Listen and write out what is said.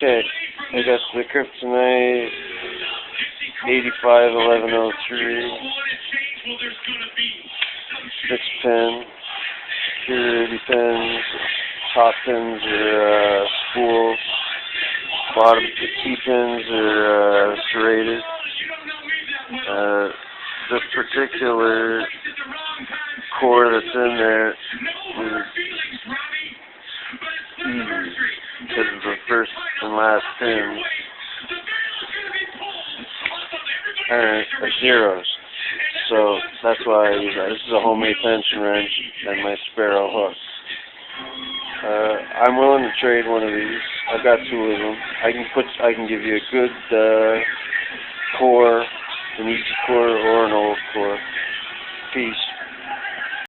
Okay, I got the KRYPTONITE 851103 6-pin security pins, top pins are spool, bottom key pins are serrated. This particular core that's in there is easy because of the first and last pins are zeros. So that's why I use that. This is a homemade tension wrench and my Sparrow hook. I'm willing to trade one of these. I've got two of them. I can give you a good core, an easy core or an old core piece.